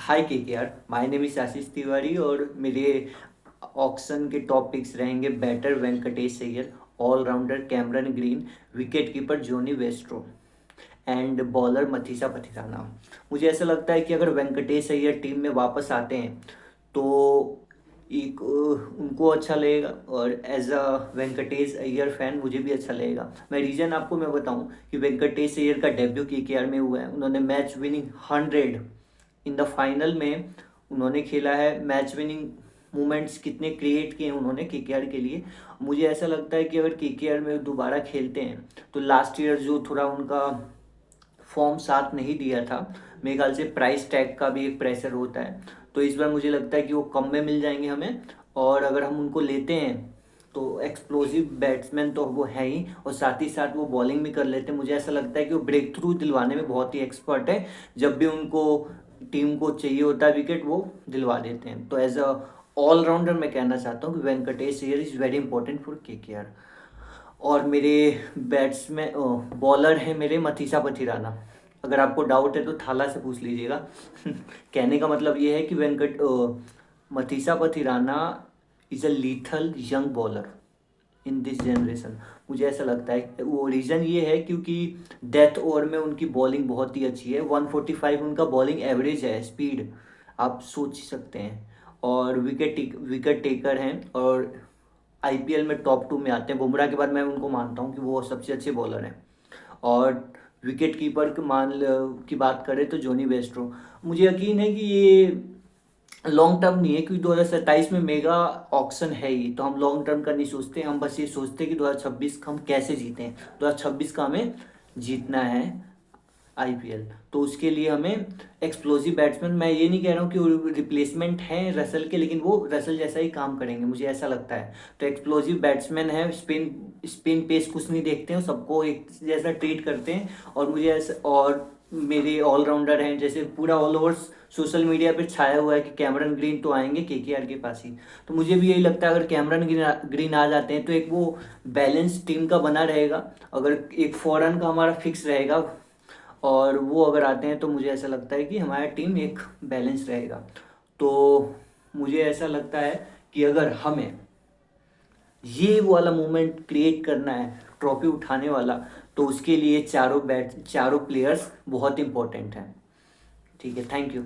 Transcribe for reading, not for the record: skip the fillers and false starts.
Hi KKR, my name is Ashish Tiwari और मेरे auction के टॉपिक्स रहेंगे batter Venkatesh Iyer, allrounder Cameron Green, wicket keeper Jonny वेस्ट्रो एंड बॉलर मथीसा पथिराना। मुझे ऐसा लगता है कि अगर वेंकटेश अय्यर टीम में वापस आते हैं तो एक उनको अच्छा लगेगा और as a Venkatesh Iyer fan मुझे भी अच्छा लगेगा। मैं बताऊं कि वेंकटेश अय्यर का डेब्यू केकेआर में हुआ है। उन्होंने match winning 100 in the final में उन्होंने खेला है। मैच विनिंग मोमेंट्स कितने क्रिएट किए हैं उन्होंने केकेआर के लिए। मुझे ऐसा लगता है कि अगर केकेआर में दोबारा खेलते हैं तो लास्ट ईयर जो थोड़ा उनका फॉर्म साथ नहीं दिया था, मेरे ख्याल से प्राइस टैग का भी एक प्रेशर होता है, तो इस बार मुझे लगता है कि वो कम में मिल जाएंगे हमें। और अगर हम उनको लेते हैं तो एक्सप्लोसिव बैट्समैन तो वो है ही, और साथ ही साथ वो बॉलिंग भी कर लेते हैं। मुझे ऐसा लगता है कि वो ब्रेक थ्रू दिलवाने में बहुत ही एक्सपर्ट है। जब भी उनको टीम को चाहिए होता है विकेट, वो दिलवा देते हैं। तो एज अ ऑलराउंडर मैं कहना चाहता हूँ कि Venkatesh Iyer is very important for KKR. और मेरे बैट्समैन बॉलर है मेरे मथीसा पथिराना। अगर आपको डाउट है तो थाला से पूछ लीजिएगा। कहने का मतलब ये है कि Matheesha Pathirana is a lethal young bowler in this generation. मुझे ऐसा लगता है, वो रीज़न ये है क्योंकि डेथ ओवर में उनकी बॉलिंग बहुत ही अच्छी है। 145 उनका बॉलिंग एवरेज है, स्पीड आप सोच ही सकते हैं। और विकेट टेकर हैं और आईपीएल में टॉप 2 में आते हैं। बुमराह के बाद मैं उनको मानता हूँ कि वो सबसे अच्छे बॉलर हैं। और विकेट कीपर की बात करें तो जोनी वेस्ट्रो। मुझे यकीन है कि ये लॉन्ग टर्म नहीं है, क्योंकि 2027 में मेगा ऑक्शन है ही, तो हम लॉन्ग टर्म का नहीं सोचते। हम बस ये सोचते हैं कि 2026 का हम कैसे जीतें। 2026 का हमें जीतना है आईपीएल, तो उसके लिए हमें एक्सप्लोसिव बैट्समैन, मैं ये नहीं कह रहा हूँ कि वो रिप्लेसमेंट हैं रसल के, लेकिन वो रसल जैसा ही काम करेंगे, मुझे ऐसा लगता है। तो एक्सप्लोसिव बैट्समैन है, स्पिन स्पिन पेस कुछ नहीं देखते हैं, सबको एक जैसा ट्रीट करते हैं। और मुझे ऐसा, और मेरे ऑलराउंडर हैं, जैसे पूरा ऑल ओवर सोशल मीडिया पे छाया हुआ है कि कैमरन ग्रीन तो आएंगे केकेआर के पास ही। तो मुझे भी यही लगता है अगर कैमरन ग्रीन आ जाते हैं तो एक वो बैलेंस टीम का बना रहेगा। अगर एक फॉरन का हमारा फिक्स रहेगा और वो अगर आते हैं तो मुझे ऐसा लगता है कि हमारा टीम एक बैलेंस रहेगा। तो मुझे ऐसा लगता है कि अगर हमें ये वाला मोमेंट क्रिएट करना है, ट्रॉफी उठाने वाला, तो उसके लिए चारों प्लेयर्स बहुत इंपॉर्टेंट हैं। ठीक है, थैंक यू।